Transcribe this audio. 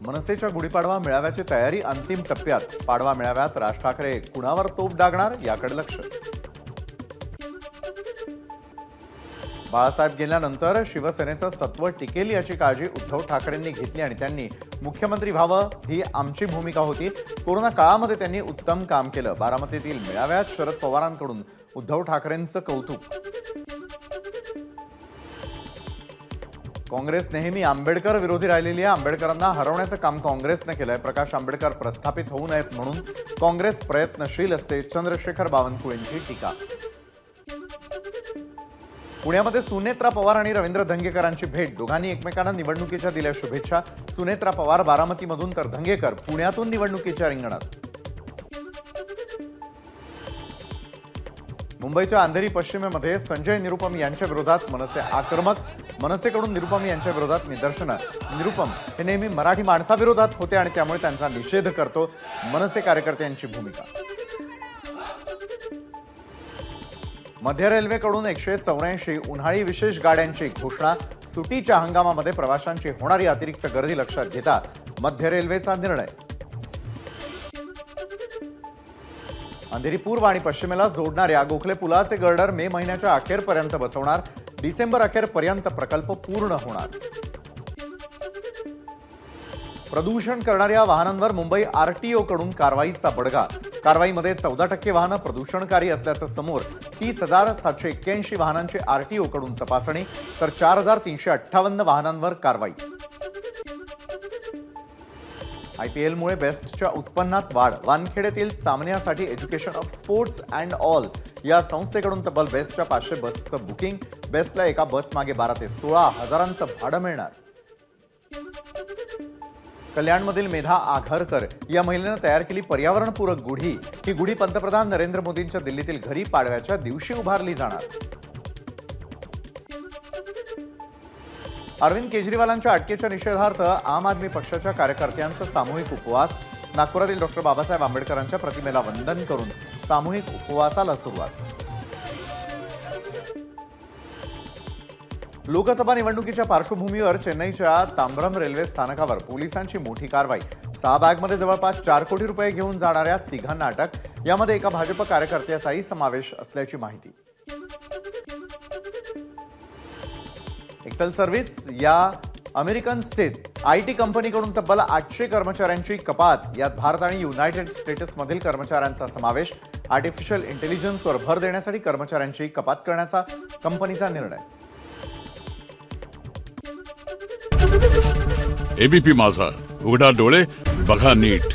मनसेच्या गुढीपाडवा मेळाव्याची तयारी अंतिम टप्प्यात। पाडवा मेळाव्यात राज ठाकरे कुणावर तोफ डागणार याकडे लक्ष। बाळासाहेब गेल्यानंतर शिवसेनेचं सत्व टिकेल याची काळजी उद्धव ठाकरेंनी घेतली आणि त्यांनी मुख्यमंत्री व्हावं ही आमची भूमिका होती। कोरोना काळामध्ये त्यांनी उत्तम काम केलं। बारामतीतील मेळाव्यात शरद पवारांकडून उद्धव ठाकरेंचं कौतुक। काँग्रेस नेहमी आंबेडकर विरोधी राहिलेली आहे। आंबेडकरांना हरवण्याचं काम काँग्रेसने केलंय। प्रकाश आंबेडकर प्रस्थापित होऊ नयेत म्हणून काँग्रेस प्रयत्नशील असते। चंद्रशेखर बावनकुळेंची टीका। पुण्यामध्ये सुनेत्रा पवार आणि रवींद्र धंगेकरांची भेट। दोघांनी एकमेकांना निवडणुकीच्या दिल्या शुभेच्छा। सुनेत्रा पवार बारामतीमधून तर धंगेकर पुण्यातून निवडणुकीच्या रिंगणात। मुंबईच्या अंधेरी पश्चिमेमध्ये संजय निरुपम यांच्या विरोधात मनसे आक्रमक। मनसेकडून निरुपम यांच्या विरोधात निदर्शनं। निरुपम हे नेहमी मराठी माणसाविरोधात होते आणि त्यामुळे त्यांचा निषेध करतो मनसे कार्यकर्त्यांची भूमिका। मध्य रेल्वेकडून 184 उन्हाळी विशेष गाड्यांची घोषणा। सुटीच्या हंगामामध्ये प्रवाशांची होणारी अतिरिक्त गर्दी लक्षात घेता मध्य रेल्वेचा निर्णय। अंधेरी पूर्व आणि पश्चिमेला जोडणाऱ्या गोखले पुलाचे गर्डर मे महिन्याच्या अखेरपर्यंत बसवणार। डिसेंबर अखेरपर्यंत प्रकल्प पूर्ण होणार। प्रदूषण करणाऱ्या वाहनांवर मुंबई आरटीओ कडून कारवाईचा बडगा। कारवाईमध्ये 14% वाहनं प्रदूषणकारी असल्याचं समोर। 30,781 वाहनांची आरटीओ कडून तपासणी तर 4,358 वाहनांवर कारवाई। आयपीएलमुळे बेस्टच्या उत्पन्नात वाढ। वानखेडेतील सामन्यासाठी education of sports and all या संस्थेकडून तब्बल बेस्टच्या 500 बसचं बुकिंग। बेस्टला एका बस मागे 12 ते 16 हजारांचं भाडं मिळणार। कल्याणमधील मेधा आघरकर या महिलेनं तयार केली पर्यावरणपूरक गुढी। ही गुढी पंतप्रधान नरेंद्र मोदींच्या दिल्लीतील घरी पाडव्याच्या दिवशी उभारली जाणार। अरविंद केजरीवालांच्या अटकेच्या निषेधार्थ आम आदमी पक्षाच्या कार्यकर्त्यांचा सामूहिक उपवास। नागपुरातील डॉक्टर बाबासाहेब आंबेडकरांच्या प्रतिमेला वंदन करून सामूहिक उपवासाला सुरुवात। लोकसभा निवडणुकीच्या पार्श्वभूमीवर चेन्नईच्या तांबरम रेल्वे स्थानकावर पोलिसांची मोठी कारवाई। 6 बॅगमध्ये जवळपास 4 कोटी रुपये घेऊन जाणाऱ्या तिघांना अटक। यामध्ये एका भाजप कार्यकर्त्याचाही समावेश असल्याची माहिती। एक्सेल सर्व्हिस या अमेरिकन स्थित आयटी कंपनीकडून तब्बल 800 कर्मचाऱ्यांची कपात। यात भारत आणि युनायटेड स्टेट्समधील कर्मचाऱ्यांचा समावेश। आर्टिफिशियल इंटेलिजन्सवर भर देण्यासाठी कर्मचाऱ्यांची कपात करण्याचा कंपनीचा निर्णय। एबीपी माझा, उघडा डोळे बघा नीट।